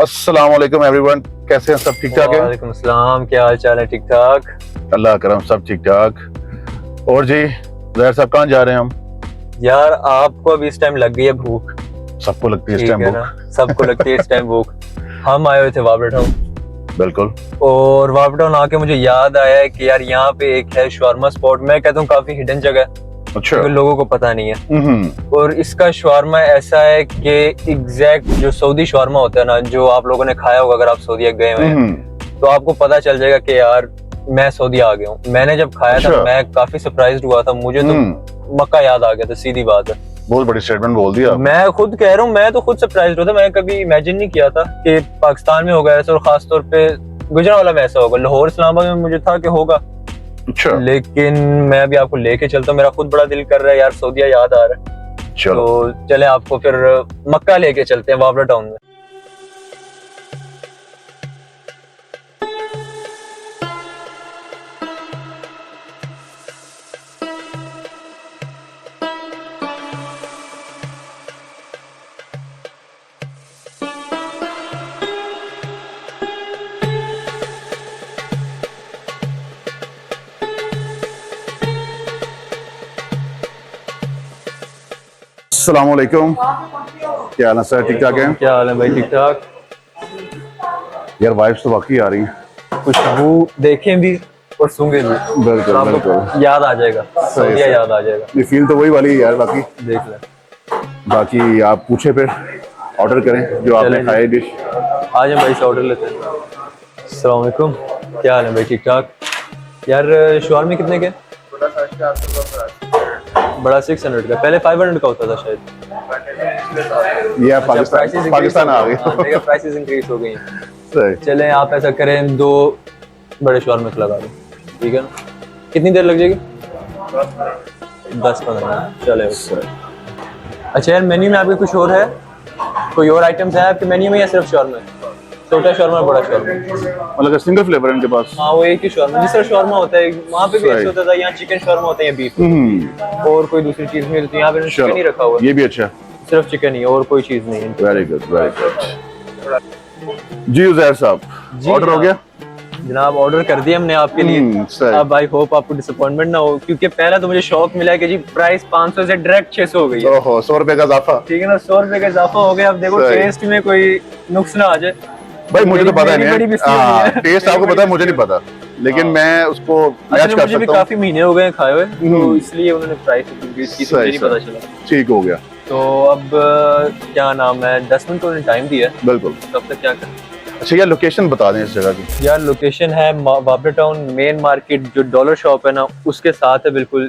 अस्सलाम वालेकुम एवरीवन, कैसे हैं? सब ठीक ठाक है? वालेकुम अस्सलाम, क्या हाल चाल है? ठीक ठाक, अल्लाह करम, सब ठीक ठाक। और जी ज़हर साहब कहाँ जा रहे हैं हम? यार आपको अभी इस टाइम लग गई है भूख, सबको लगती है इस ठीक टाइम है भूख। ना? सबको लगती है इस टाइम भूख। हम आए हुए थे वापड़ा टाउन, बिल्कुल। और वापड़ा टाउन आके मुझे याद आया है कि यार यहाँ पे एक है शवारमा स्पॉट। मैं कहता हूँ काफी हिडन जगह है, अच्छा। क्योंकि लोगों को पता नहीं है। और इसका शवारमा ऐसा है कि एग्जैक्ट जो सऊदी शवारमा होता है ना, जो आप लोगों ने खाया होगा अगर आप सऊदी गए हुए हैं, तो आपको पता चल जाएगा कि यार मैं सऊदी आ गया हूँ। मैंने जब खाया था मैं काफी सरप्राइज्ड हुआ था, मुझे तो मक्का याद आ गया था, सीधी बात है। बहुत बड़ी स्टेटमेंट बोल दिया आपने। मैं खुद कह रहा हूँ, मैं तो खुद सरप्राइज्ड होता। मैं कभी इमेजिन नहीं किया था कि पाकिस्तान में होगा ऐसा, और खास तौर पे गुजरांवाला में ऐसा होगा। लाहौर इस्लामाबाद में मुझे था कि होगा, अच्छा। लेकिन मैं अभी आपको लेके चलता हूँ। मेरा खुद बड़ा दिल कर रहा है यार, सऊदीया याद आ रहा है। चलो तो चले आपको फिर मक्का लेके चलते हैं, वापड़ा टाउन में। अस्सलाम वालेकुम, क्या हाल है सर? ठीक ठाक है? क्या हाल है भाई? ठीक ठाक। यार वाइब्स तो वाकई आ रही हैं। खुशबू देखें भी और सूंघे भी, बिल्कुल तो आपको बिल्कुल याद आ जाएगा, सऊदीया याद आ जाएगा। ये फील तो वही वाली है यार। बाकी देख लें। बाकी आप पूछे फिर ऑर्डर करें जो आपने चलें। खाए डिश। आज हम भाई से ऑर्डर लेते हैं। अस्सलाम वालेकुम, क्या हाल है भाई? ठीक ठाक। यार शवारमे कितने के? बड़ा 600 का, पहले 500 का होता था शायद। ये आप पाकिस्तान आ गए। प्राइसेस इंक्रीज हो गई हैं। सही। चलें आप ऐसा करें, 2 बड़े शवारमे लगा दें, ठीक है ना? कितनी देर लग जाएगी? 10-15 मिनट। चले। अच्छा यार, मेन्यू में आपके कुछ और है? कोई और आइटम्स है आपके मेन्यू में या सिर्फ शवारमा है? छोटा शवारमा, बड़ा शवारमा? मतलब सिंगल फ्लेवर इनके पास? हाँ, वो एक ही शवारमा, जिस तरह शवारमा होता है वहाँ पे भी ऐसे होता था। यहाँ चिकन शवारमा होता है या बीफ, और कोई दूसरी चीज नहीं होती। यहाँ पे चिकन ही रखा हुआ है, ये भी अच्छा। सिर्फ चिकन ही, और कोई चीज नहीं है। Very good very good. जी उज़ैर साहब, ऑर्डर हो गया? जनाब ऑर्डर कर दिया हमने आपके लिए। अब आई होप आपको डिसअपॉइंटमेंट ना हो, क्योंकि पहला तो मुझे शौक मिला कि जी प्राइस 500 से डायरेक्ट 600 हो गई है। ओहो, 100 रुपए का इजाफा। ठीक है ना, 100 रुपए का इजाफा हो गया। अब देखो टेस्ट में कोई नुक्स ना आ जाए। भाई मुझे तो पता नहीं है, टेस्ट आपको पता है, मुझे नहीं पता, लेकिन मैं उसको मैच कर सकता हूं। मुझे भी काफी महीने हो गए खाए हुए, तो इसलिए उन्होंने प्राइस इंक्रीज की, मुझे नहीं पता चला। ठीक हो गया। तो अब क्या नाम है, 10 मिनट उन्होंने टाइम दिया। बिल्कुल। तब तक क्या करें? अच्छा यार, लोकेशन बता दें इस जगह की। यार लोकेशन है वापड़ा टाउन मेन मार्केट, जो डॉलर शॉप है ना उसके साथ है। बिल्कुल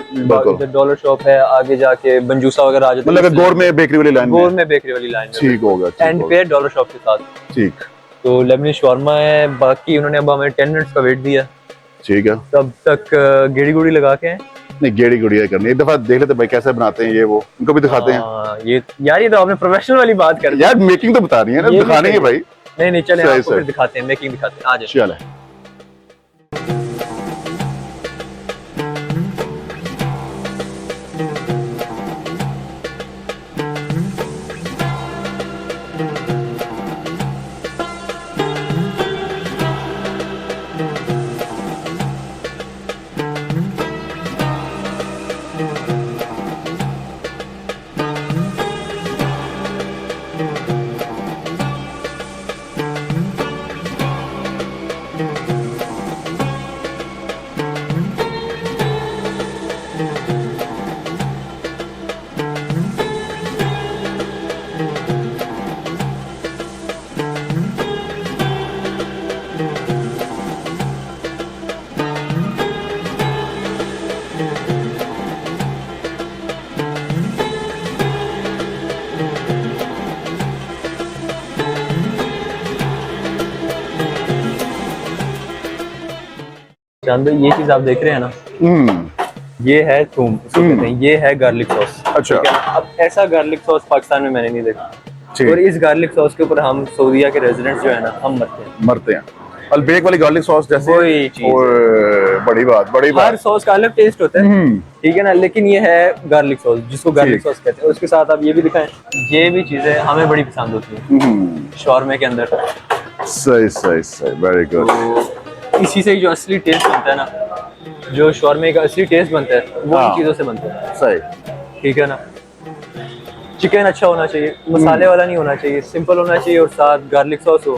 डॉलर शॉप है, आगे जाके बंजूसा वगैरह आ जाता है। मतलब गोर में बेकरी वाली लाइन, गोर में बेकरी वाली लाइन। ठीक होगा। एंड पे डॉलर शॉप के साथ। ठीक। तो लेमनी शवारमा है। बाकी उन्होंने अब हमें 10 मिनट्स का वेट दिया। ठीक है। तब तक गेड़ी गुड़ी लगा के हैं। नहीं, गेड़ी गुड़िया करनी, एक दफा देख लेते भाई कैसे बनाते हैं ये, वो इनको भी दिखाते हैं। ये यार, ये तो आपने प्रोफेशनल वाली बात कर दी यार। मेकिंग तो बता रही है ना, दिखानी है भाई। नहीं चले आपको फिर दिखाते हैं, मेकिंग दिखाते हैं। आ जाओ। चले। चांदो, ये चीज आप देख रहे हैं ना, ये है थूम, इसको कहते हैं। ये है गार्लिक सॉस। अच्छा। अब ऐसा गार्लिक सॉस पाकिस्तान में मैंने नहीं देखा। और इस गार्लिक सॉस के ऊपर हम सऊदीया के रेजिडेंट्स जो है ना, हम मरते हैं। अलबेक वाली गार्लिक सॉस जैसे वही चीज। और बड़ी बात बड़ी हर बात। सॉस का अलग टेस्ट होता है, ठीक है ना, लेकिन ये है गार्लिक सॉस, जिसको गार्लिक सॉस कहते हैं। उसके साथ आप ये भी दिखाएं, ये भी चीजें हमें बड़ी पसंद होती हैं शॉर्मे के अंदर। सही सही सही, वेरी गुड। तो इसी से जो असली टेस्ट बनता है ना, जो शॉर्मे का असली टेस्ट बनता है वो इन चीजों से बनता है। सही, ठीक है ना। चिकन अच्छा होना चाहिए, मसाले वाला नहीं होना चाहिए, सिंपल होना चाहिए, और साथ गार्लिक सॉस हो,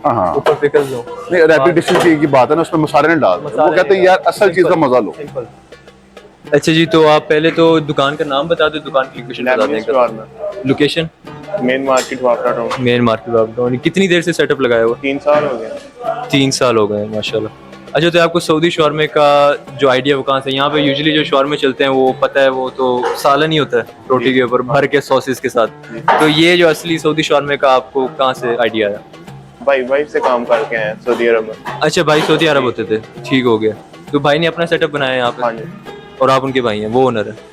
हाँ। ऊपर पिकल्स हो। नहीं, रैपिड डिशेस की बात है ना, उसमें मसाले नहीं डालते, वो कहते हैं यार असल चीज का मजा लो। सिंपल। अच्छा जी, तो आप पहले तो दुकान का नाम बता दो, दुकान की लोकेशन बता दें। लोकेशन मेन मार्केट वापरा टाउन। मेन मार्केट वापरा। कितनी देर से सेटअप लगाया हुआ? 3 साल हो गए। 3 साल हो गए, माशाल्लाह। अच्छा, तो आपको सऊदी शॉर्मे का जो आइडिया वो कहाँ से? यहाँ पे यूजुअली जो शॉर्मे चलते हैं वो पता है, वो तो सालन ही होता है रोटी के ऊपर भर के सॉसेस के साथ। तो ये जो असली सऊदी शॉर्मे का आपको कहाँ से आइडिया आया? भाई से काम करके आए हैं सऊदी अरब में। अच्छा, भाई सऊदी अरब होते थे, ठीक हो गया। तो भाई ने अपना सेटअप बनाया है यहाँ हाँ पे, जी। और आप उनके भाई हैं, वो ओनर है।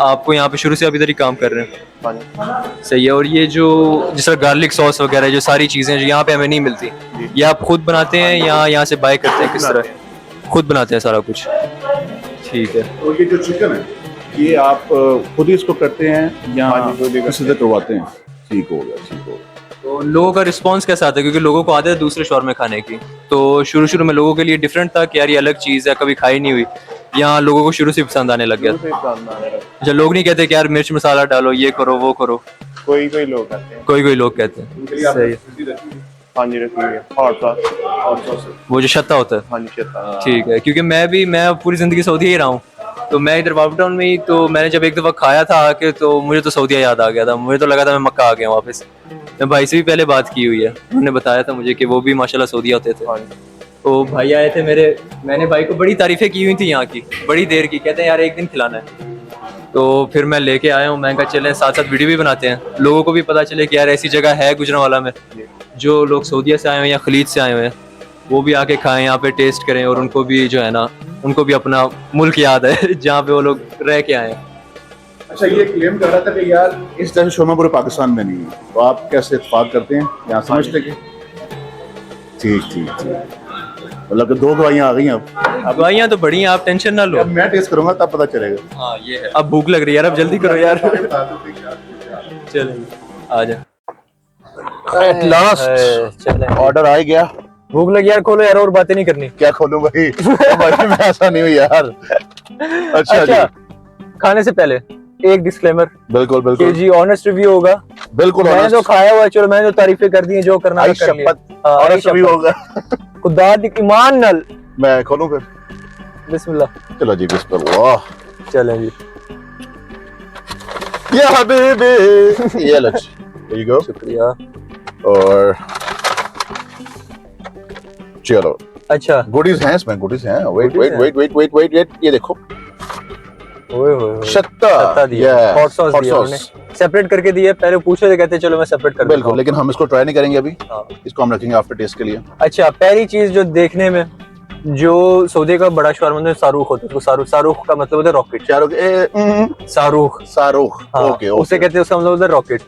आपको यहाँ पे शुरू से अभी तक ही काम कर रहे हैं? हाँ जी। सही है। और ये जो जिस तरह गार्लिक सॉस वगैरह जो सारी चीज़ें जो यहाँ पे हमें नहीं मिलती, ये आप खुद बनाते हैं या यहाँ से बाय करते हैं? किस तरह? खुद बनाते हैं सारा कुछ, ठीक है। और ये जो चिकन है, ये आप खुद ही इसको करते हैं या किसी से करवाते हैं? ठीक हो गया, ठीक हो गया। तो लोगों का रिस्पांस कैसा आता है? क्योंकि लोगों को आदत है दूसरे शॉर्मे खाने की, तो शुरू में लोगों के लिए डिफरेंट था कि यार ये अलग चीज़ है, कभी खाई नहीं हुई, यहाँ लोगों को शुरू से पसंद आने लग गया? अच्छा, लोग नहीं कहते कि यार मिर्च मसाला डालो, ये करो वो करो? कोई लोग कहते हैं। कोई लोग कहते हैं। सही है। हाँ जी, रखी हुई है हॉट सॉस। वो जो शत्ता होता है? हाँ जी, शत्ता। ठीक है। क्योंकि मैं पूरी जिंदगी सऊदी ही रहा हूँ, तो मैं इधर वापस टाउन में ही, तो मैंने जब एक दफ़ा खाया था आके, तो मुझे तो सऊदीया याद आ गया था। मुझे तो लगा था मैं मक्का आ गया वापस। मैं भाई से भी पहले बात की हुई है, उन्होंने बताया था मुझे कि वो भी माशाल्लाह सऊदीया होते थे। तो भाई आए थे मेरे, मैंने भाई को बड़ी तारीफ़ें की हुई थी यहाँ की, बड़ी देर की। कहते हैं यार एक दिन खिलाना है। तो फिर मैं लेके आया हूँ, मैं कहा चलें साथ साथ वीडियो भी बनाते हैं, लोगों को भी पता चले कि यार ऐसी जगह है गुजरांवाला में। जो लोग सऊदीया से आए हुए हैं या खलीज से आए हुए हैं, वो भी आके खाएं, यहाँ पे टेस्ट करें, और उनको भी जो है ना, उनको भी अपना मुल्क याद है जहाँ पे वो लोग रह के आए हैं। अच्छा, ये क्लेम कर रहा था कि यार इस तरह शोरमा पूरे पाकिस्तान में नहीं है, तो आप कैसे इत्तेफाक करते हैं यहाँ? समझते कि ठीक मतलब कि 2 दवाइयाँ आ गई हैं अब दवाइयाँ तो बड़ी हैं, आप टेंशन ना लो। अब मैं टेस्ट करूंगा तब पता चलेगा। हाँ ये है। अब भूख लग रही है यार, अब जल्दी करो यार। चलें आ जा। एट लास्ट चलें, ऑर्डर आ गया। भूख लगी यार, खोलो यार, और बातें नहीं करनी। क्या खोलूं भाई? भाई मैं ऐसा नहीं हूँ यार। अच्छा जी, खाने से पहले एक डिस्क्लेमर बिल्कुल कि बिल्कुल जी ऑनेस्ट रिव्यू होगा। बिल्कुल मैंने जो खाया हुआ है, चलो मैंने जो तारीफें कर दी हैं, जो करना है कर लिया। ऑनेस्ट रिव्यू होगा। खुदा दी ईमान नल। मैं खोलूं फिर? बिस्मिल्लाह। चलो जी, बिस्मिल्लाह। चलें जी। या हबीबी, ये लो, here you go। शुक्रिया। और चलो, अच्छा, गुडीज हैं इसमें, गुडीज हैं। वेट Goodies वेट हैं। Wait wait wait wait wait, ये देखो, ओए होए शत्ता दिया, हॉट सॉस दिया उन्होंने, सेपरेट करके दिया। पहले पूछे थे, कहते चलो मैं सेपरेट कर देता बिल्कुल। हूं। लेकिन हम इसको ट्राई नहीं करेंगे अभी, हाँ। इसको हम रखेंगे आफ्टर टेस्ट के लिए। अच्छा, पहली चीज जो देखने में, जो सऊदी का बड़ा शॉर्मा में सारूख होता है, उसको सारूख का मतलब होता है रॉकेट। सारूख शाहरुख, ओके उसे कहते हैं, उसका मतलब होता है रॉकेट।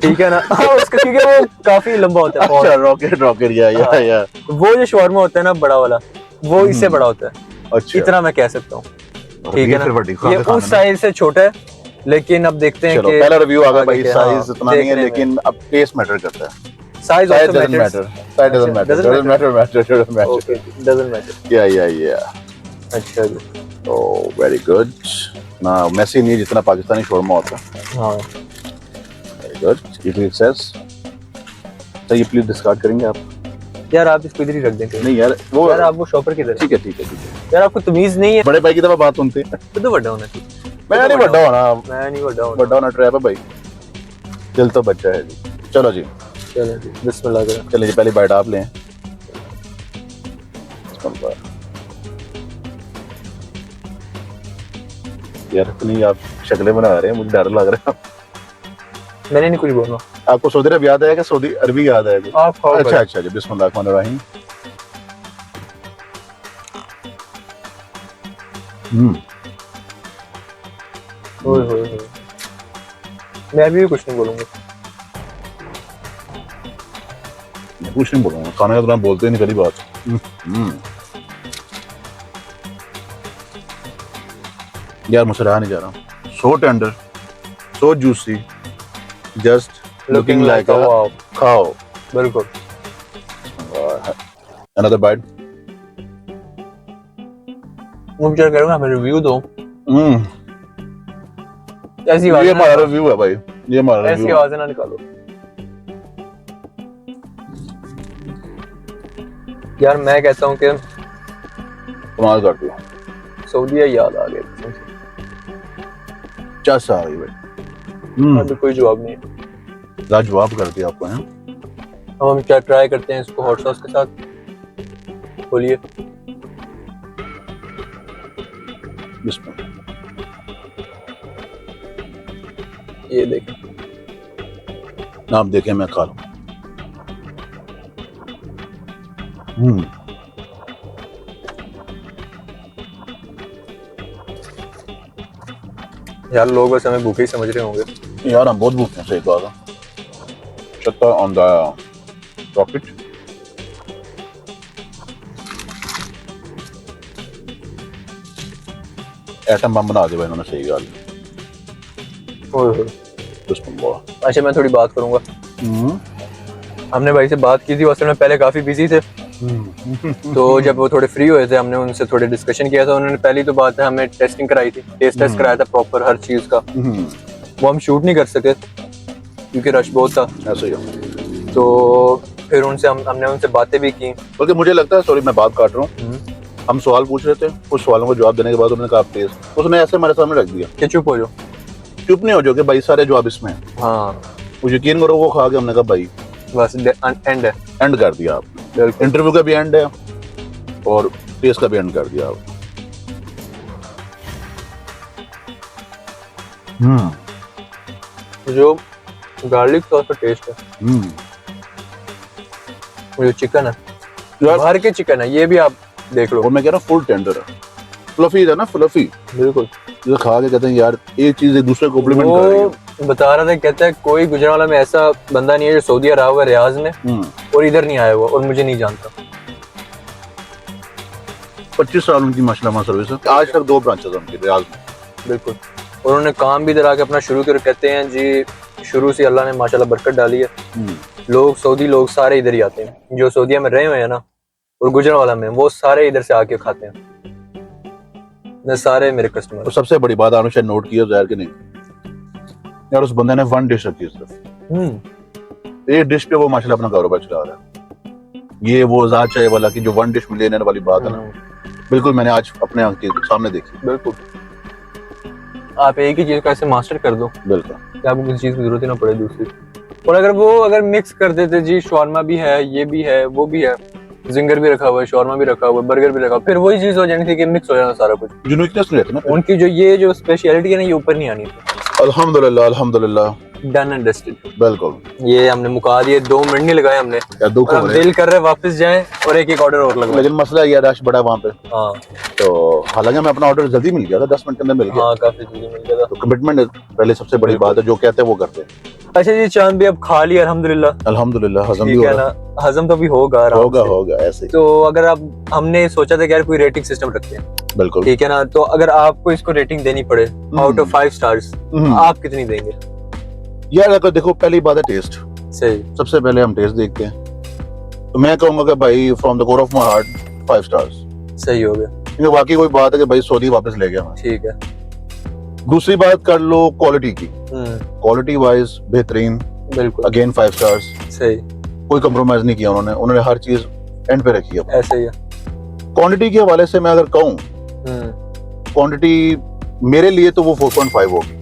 ठीक है ना। उसका क्योंकि वो काफी लंबा होता है। अच्छा, रॉकेट या वो जो शॉर्मा होता है ना बड़ा वाला, वो इससे बड़ा होता है, अच्छा, इतना मैं कह सकता हूँ। ठीक है ना। ये उस साइज। साइज से छोटा है, लेकिन अब देखते हैं चलो, कि पहला रिव्यू आ गया भाई। हाँ, साइज इतना नहीं है, देखने में। लेकिन अब टेस्ट मैटर करता है। Size Size also doesn't matters. matter. Size doesn't matter. Doesn't Doesn't matter. Okay, doesn't matter. Yeah. अच्छा जी। Oh, very good. ना मैसी नहीं जितना पाकिस्तानी शोरमा होता है। हाँ। Very good. It says। तो ये प्लीज डिस्कार्ड करेंगे आप? यार आप इसको इधर ही रख देंगे। नहीं यार, वो यार आप वो शॉपर किधर है? ठीक है। यार आपको तमीज नहीं है। बड़े भाई की दफा बात सुनते हैं। तो बड़ा होना चाहिए। मैं नहीं बड़ा होना, मैं नहीं बड़ा बड़ा होना ट्रैप है भाई। दिल तो बच्चा है जी। चलो जी, चलो जी, बिस्मिल्लाह करें। चलिए जी, पहली बाइट आप लें। यार इतनी आप शक्लें बना रहे हैं, मुझे डर लग रहा है। मैंने नहीं कुछ बोलना। आपको सऊदी अरब याद है कि सऊदी अरबी याद है? आप खाओ। अच्छा जी, बिस्मिल्लाहिर्रहमानिर्रहीम। ओए। मैं भी कुछ नहीं बोलूंगा। कुछ नहीं बोलूंगा, खाने का तो बोलते ही नहीं, पहली बात। यार मुझसे रहा नहीं जा रहा. So tender, so juicy, just looking like a wow. cow. बिल्कुल. Another bite. मैं विचार करूँगा हमें रिव्यू दो. ऐसी ये आवाज़ हमारा रिव्यू है भाई, ये हमारा ऐसी रिव्यू. आवाज़ें ना निकालो. यार मैं कहता हूँ कि कमाल करती हूँ. सऊदीया याद आ गया. चस आ गई भाई. अभी कोई जवाब नहीं है. लाजवाब कर दिया आपको हैं. अब हम क्या ट्राई करते हैं इसको हॉट सॉस के साथ. बोलिए. बिस्मिल्लाह. ये देखें. आप देखें मैं खा लूँ. यार लोग बस हमें भूखे ही समझ रहे होंगे. यार हम बहुत भूखे हैं. सही बात है. Shut on the rocket. Atom bomb बना दिया भाई इन्होंने. सही गल. ओए होए. बिस्मिल्लाह. अच्छा मैं थोड़ी बात करूंगा. हमने भाई से बात की थी, असल में पहले काफी बिजी थे. तो जब वो थोड़े फ्री हुए थे हमने उनसे थोड़े डिस्कशन किया था. उन्होंने पहली तो बात है हमें टेस्टिंग कराई थी, टेस्ट कराया था प्रॉपर हर चीज का. वो हम शूट नहीं कर सके क्योंकि रश बहुत था. ऐसे ही है. तो फिर उनसे हमने उनसे बातें भी की. बल्कि मुझे लगता है, सॉरी मैं बात काट रहा हूँ, हम सवाल पूछ रहे थे, कुछ सवालों को जवाब देने के बाद उन्होंने कहा टेस्ट, उसने ऐसे हमारे सामने रख दिया कि चुप हो जाओ. चुप नहीं हो जाओ कि भाई सारे जवाब इसमें हैं. हाँ वो यकीन करो वो खा के हमने कहा भाई बस एंड है. एंड कर दिया आप. इंटरव्यू का भी एंड है और टेस्ट का भी एंड कर दिया आप. जो गार्लिक सॉस का टेस्ट है, जो चिकन है, बाहर के चिकन है, ये भी आप देख लो. और मैं कह रहा हूँ फुल टेंडर है. फ्लफी है ना, फ्लफी. बिल्कुल. जो खा के कहते हैं यार एक चीज एक दूसरे को कॉम्प्लीमेंट कर रही है. वो बता रहा था, कहता है कोई गुजरावाला में ऐसा बंदा नहीं है जो सऊदीया रहा हुआ रियाज में और इधर नहीं आया हुआ और मुझे नहीं जानता. 25 साल उनकी माशाल्लाह सर्विस है. आज तक 2 ब्रांचेस हैं उनकी रियाज में. बिल्कुल. और उन्होंने काम भी इधर आके अपना शुरू कर. कहते हैं जी शुरू से अल्लाह ने माशाल्लाह बरकत डाली है. लोग सऊदी लोग सारे इधर ही आते हैं जो सऊदीया में रहे हुए हैं ना, और गुजरावाला में वो सारे इधर से आके खाते हैं. सारे मेरे कस्टमर. और सबसे बड़ी बात आपने शायद नोट किया ज़ाहिर कि नहीं यार, उस बंदे ने 1 डिश रखी है सिर्फ. एक डिश पे वो माशाल्लाह अपना कारोबार चला रहा है. ये वो ज़ात चाय वाला की जो 1 डिश मिलियनर वाली बात है ना, बिल्कुल मैंने आज अपने आंख के सामने देखी. बिल्कुल. आप एक ही चीज का ऐसे मास्टर कर दो बिल्कुल कि आपको किसी चीज की जरूरत ही ना पड़े दूसरी. और अगर मिक्स कर देते जी, शॉर्मा भी है, ये भी है, वो भी है, जिंगर भी रखा हुआ है, शॉर्मा भी रखा हुआ है, बर्गर भी रखा हुआ है, फिर वही चीज हो जानी थी कि मिक्स हो जाना सारा कुछ. यूनिकनेस नहीं रहती ना उनकी जो स्पेशलिटी है ना, ये ऊपर नहीं आनी थी. अल्हम्दुलिल्लाह अल्हम्दुलिल्लाह. Done and dusted. बिल्कुल. ये हमने मुका दिए. 2 मिनट नहीं लगाए हमने. यार दुख हो रहा है. दिल कर रहे वापस जाएं और एक ऑर्डर और लगवाएं. लेकिन मसला ये रश बड़ा वहाँ पे. हाँ. तो हालांकि हमें अपना ऑर्डर जल्दी मिल गया था, 10 मिनट के अंदर मिल गया. हाँ काफी जल्दी मिल गया था. तो कमिटमेंट पहले सबसे बड़ी बात है, जो कहते हैं वो करते हैं. अच्छा जी चांद भी अब खा लिया अल्हम्दुलिल्लाह. अल्हम्दुलिल्लाह हजम भी ठीक हो है रहा ना, हजम तो भी होगा आराम से. होगा ऐसे ही. तो अगर आप, हमने सोचा था कि यार कोई रेटिंग सिस्टम रखते हैं. बिल्कुल. ठीक है ना, तो अगर आपको इसको रेटिंग देनी पड़े आउट ऑफ 5 स्टार्स, आप कितनी देंगे? यार अगर देखो, पहली बात है टेस्ट. सही. सबसे पहले हम टेस्ट देखते हैं. तो मैं कहूंगा कि भाई from the core of my heart 5 stars. सही हो गया. क्योंकि बाकी कोई बात है कि भाई सऊदी वापस ले गया. ठीक है. दूसरी बात कर लो क्वालिटी की. क्वालिटी वाइज बेहतरीन. बिल्कुल. Again 5 stars. सही. कोई कॉम्प्रोमाइज नहीं किया उन्होंने हर चीज एंड पे रखी है. ऐसे ही है. क्वांटिटी के हवाले से मैं अगर कहूँ, क्वांटिटी मेरे लिए तो वो 4.5 होगी.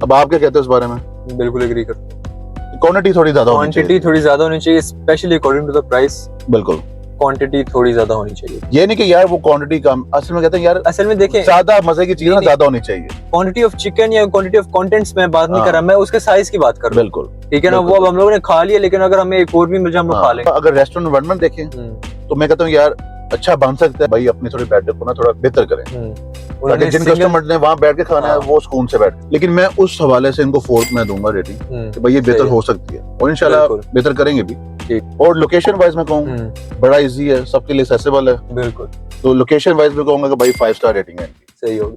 अब आप क्या कहते हो इस बारे में? बिल्कुल एग्री करता हूं. क्वांटिटी थोड़ी ज्यादा होनी चाहिए. क्वांटिटी थोड़ी ज्यादा होनी चाहिए, specially according to the price. बिल्कुल. क्वांटिटी थोड़ी ज्यादा होनी चाहिए. ये नहीं कि यार वो क्वांटिटी कम. असल में कहते हैं यार, असल में देखें, ज्यादा मजे की चीज ना ज्यादा होनी चाहिए. क्वांटिटी ऑफ चिकन या क्वांटिटी ऑफ कंटेंट्स में बात नहीं कर रहा, मैं उसके साइज की बात कर रहा हूं. बिल्कुल. ठीक है ना, वो अब हम लोगों ने खा लिया, लेकिन अगर हमें एक और भी मिल जाए हम लोग खा लेंगे. अगर रेस्टोरेंट एनवायरनमेंट देखें तो मैं कहता हूँ यार अच्छा बन सकता है भाई, अपनी थोड़ी बैठ को ना थोड़ा बेहतर करें. जिन कस्टमर ने वहाँ बैठ के खाना है वो सुकून से बैठ. लेकिन मैं उस हवाले से इनको 4 में दूंगा रेटिंग कि भाई ये बेहतर हो सकती है और इंशाल्लाह बेहतर करेंगे भी. और लोकेशन वाइज में कहूँ बड़ा इजी है, सबके लिए एक्सेसिबल है. बिल्कुल. तो लोकेशन वाइज में कहूंगा कि भाई 5 स्टार रेटिंग है. सही होगी.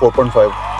4.5